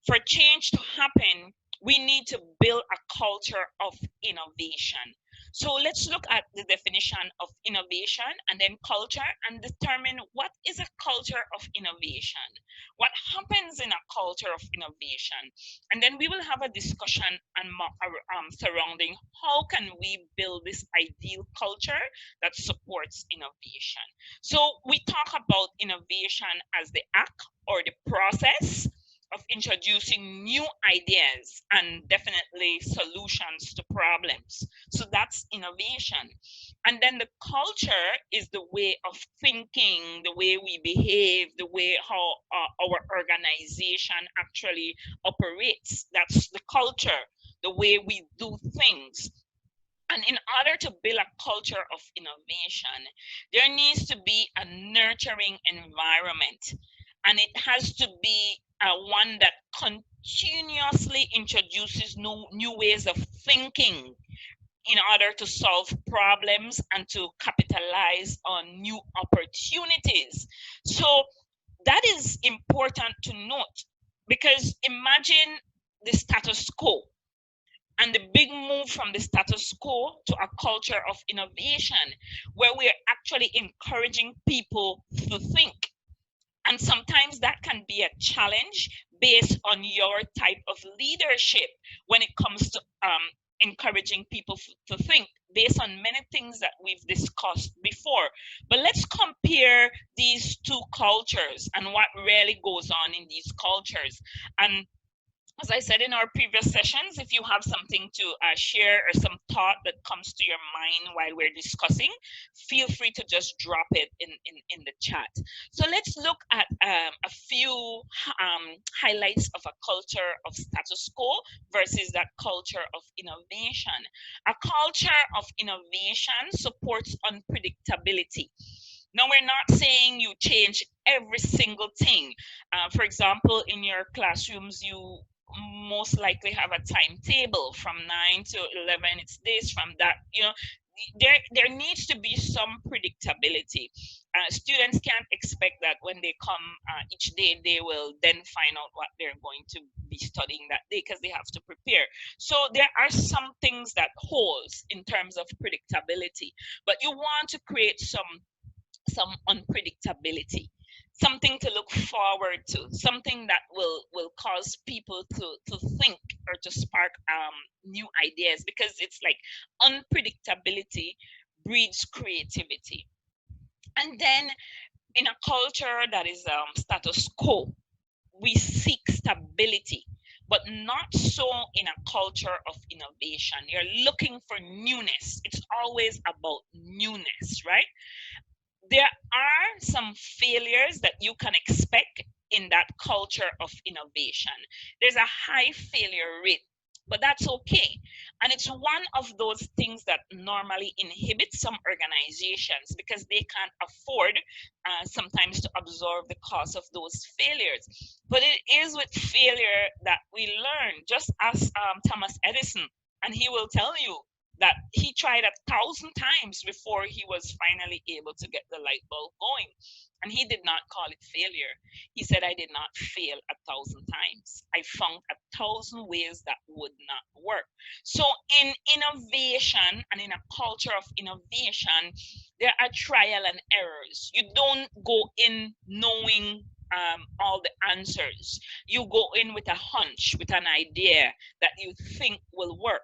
For change to happen, we need to build a culture of innovation. So let's look at the definition of innovation and then culture and determine what is a culture of innovation. What happens in a culture of innovation? And then we will have a discussion and surrounding how can we build this ideal culture that supports innovation. So we talk about innovation as the act or the process of introducing new ideas and definitely solutions to problems. So that's innovation. And then the culture is the way of thinking, the way we behave, the way how our organization actually operates. That's the culture, the way we do things. And in order to build a culture of innovation, there needs to be a nurturing environment. And it has to be one that continuously introduces new ways of thinking in order to solve problems and to capitalize on new opportunities. So that is important to note, because imagine the status quo and the big move from the status quo to a culture of innovation where we're actually encouraging people to think. And sometimes that can be a challenge based on your type of leadership when it comes to encouraging people to think, based on many things that we've discussed before. But let's compare these two cultures and what really goes on in these cultures. And as I said in our previous sessions, if you have something to share or some thought that comes to your mind while we're discussing, feel free to just drop it in the chat. So let's look at a few highlights of a culture of status quo versus that culture of innovation. A culture of innovation supports unpredictability. Now, we're not saying you change every single thing. For example, in your classrooms, you most likely have a timetable from 9 to 11. It's this, from that. There needs to be some predictability. Students can't expect that when they come each day they will then find out what they're going to be studying that day, because they have to prepare. So there are some things that holds in terms of predictability, but you want to create some unpredictability, something to look forward to, something that will cause people to think or to spark new ideas, because it's like unpredictability breeds creativity. And then in a culture that is status quo, we seek stability, but not so in a culture of innovation. You're looking for newness. It's always about newness, right? There are some failures that you can expect in that culture of innovation. There's a high failure rate, but that's okay. And it's one of those things that normally inhibits some organizations because they can't afford sometimes to absorb the cost of those failures. But it is with failure that we learn, just as Thomas Edison, and he will tell you that he tried 1,000 times before he was finally able to get the light bulb going. And he did not call it failure. He said, I did not fail 1,000 times. I found 1,000 ways that would not work. So in innovation and in a culture of innovation, there are trial and errors. You don't go in knowing all the answers. You go in with a hunch, with an idea that you think will work,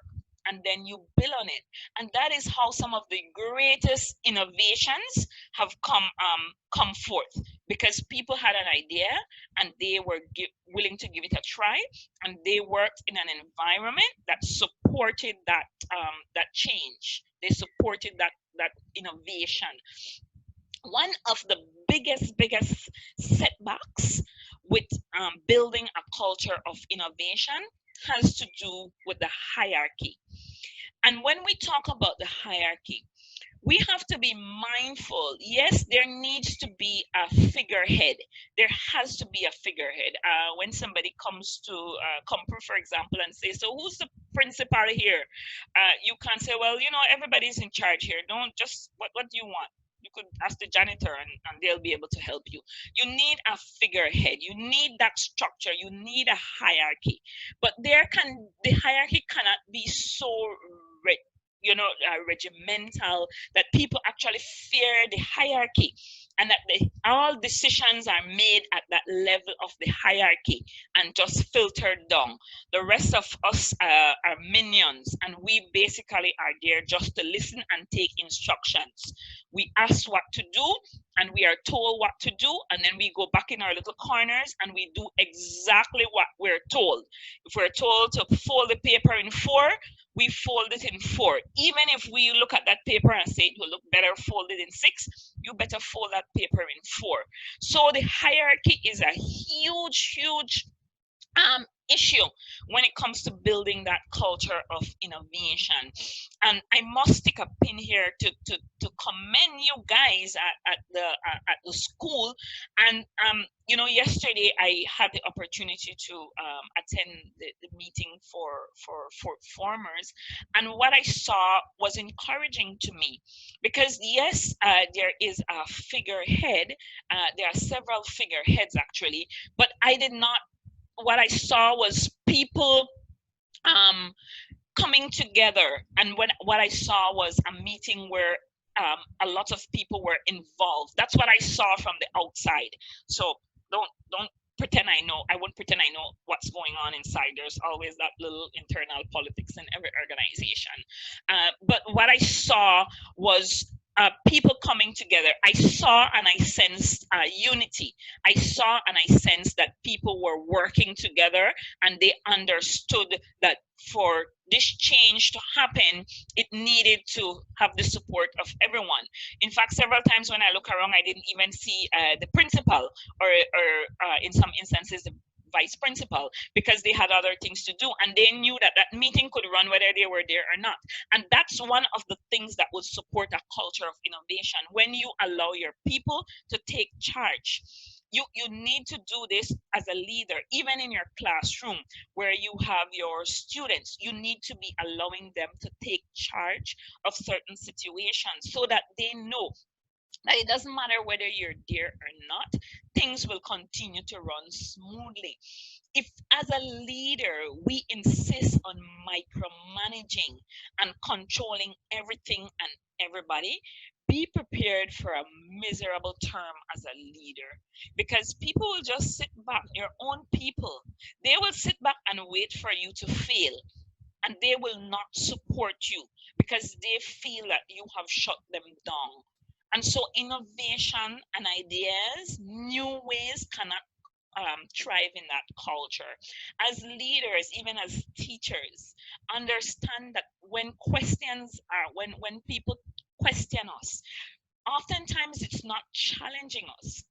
and then you build on it. And that is how some of the greatest innovations have come forth, because people had an idea and they were willing to give it a try, and they worked in an environment that supported that change. They supported that innovation. One of the biggest setbacks with building a culture of innovation has to do with the hierarchy. And when we talk about the hierarchy, we have to be mindful. Yes, there needs to be a figurehead. There has to be a figurehead. When somebody comes to Comfort, for example, and say, so who's the principal here? You can't say, well, everybody's in charge here. Don't just, what do you want? You could ask the janitor, and they'll be able to help you. You need a figurehead. You need that structure. You need a hierarchy. But the hierarchy cannot be so regimental that people actually fear the hierarchy, and that all decisions are made at that level of the hierarchy and just filtered down. The rest of us are minions, and we basically are there just to listen and take instructions. We ask what to do, and we are told what to do, and then we go back in our little corners and we do exactly what we're told. If we're told to fold the paper in four, we fold it in four. Even if we look at that paper and say it will look better folded in six, you better fold that paper in four. So the hierarchy is a huge issue when it comes to building that culture of innovation. And I must stick a pin here to commend you guys at the school. And yesterday I had the opportunity to attend the meeting for formers, and what I saw was encouraging to me, because yes, there is a figurehead. There are several figureheads actually, but I did not what I saw was people coming together, and what I saw was a meeting where a lot of people were involved. That's what I saw from the outside. So don't pretend I know. I won't pretend I know what's going on inside. There's always that little internal politics in every organization. But what I saw was people coming together. I saw and I sensed unity. I saw and I sensed that people were working together, and they understood that for this change to happen, it needed to have the support of everyone. In fact, several times when I look around, I didn't even see the principal, or in some instances, the vice principal, because they had other things to do, and they knew that that meeting could run whether they were there or not. And that's one of the things that would support a culture of innovation, when you allow your people to take charge. You need to do this as a leader, even in your classroom where you have your students. You need to be allowing them to take charge of certain situations, so that they know that it doesn't matter whether you're there or not, things will continue to run smoothly. If as a leader we insist on micromanaging and controlling everything and everybody, be prepared for a miserable term as a leader, because people will just sit back. Your own people, they will sit back and wait for you to fail, and they will not support you because they feel that you have shut them down. And so innovation and ideas, new ways cannot thrive in that culture. As leaders, even as teachers, understand that when people question us, oftentimes it's not challenging us.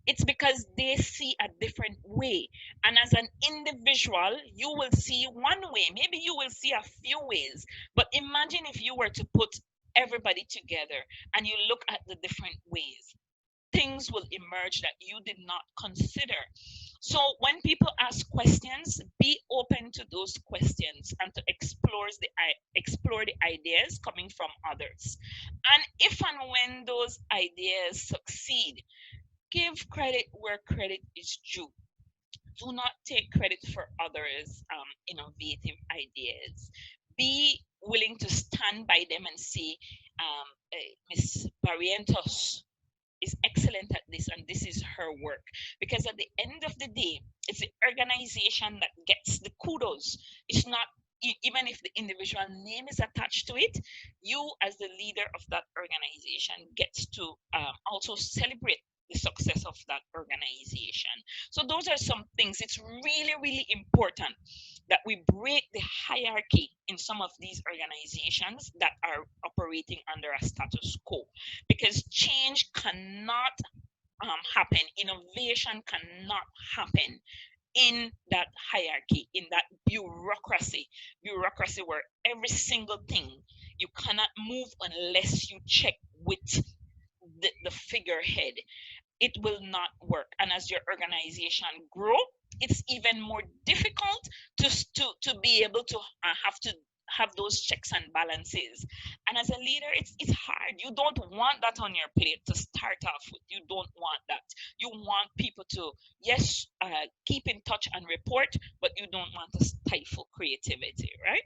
It's because they see a different way. And as an individual, you will see one way. Maybe you will see a few ways. But imagine if you were to put everybody together and you look at the different ways, things will emerge that you did not consider. So when people ask questions, be open to those questions and to explore the ideas coming from others. And if and when those ideas succeed, give credit where credit is due. Do not take credit for others' innovative ideas. Be willing to stand by them and say, Miss Barrientos is excellent at this, and this is her work. Because at the end of the day, it's the organization that gets the kudos. It's not, even if the individual name is attached to it, you as the leader of that organization gets to also celebrate the success of that organization. So those are some things. It's really important that we break the hierarchy in some of these organizations that are operating under a status quo, because change cannot happen, innovation cannot happen in that hierarchy, in that bureaucracy where every single thing, you cannot move unless you check with the figurehead. It will not work. And as your organization grow, it's even more difficult to be able to have those checks and balances. And as a leader, it's hard. You don't want that on your plate to start off with. You don't want that. You want people to, yes, keep in touch and report, but you don't want to stifle creativity, right?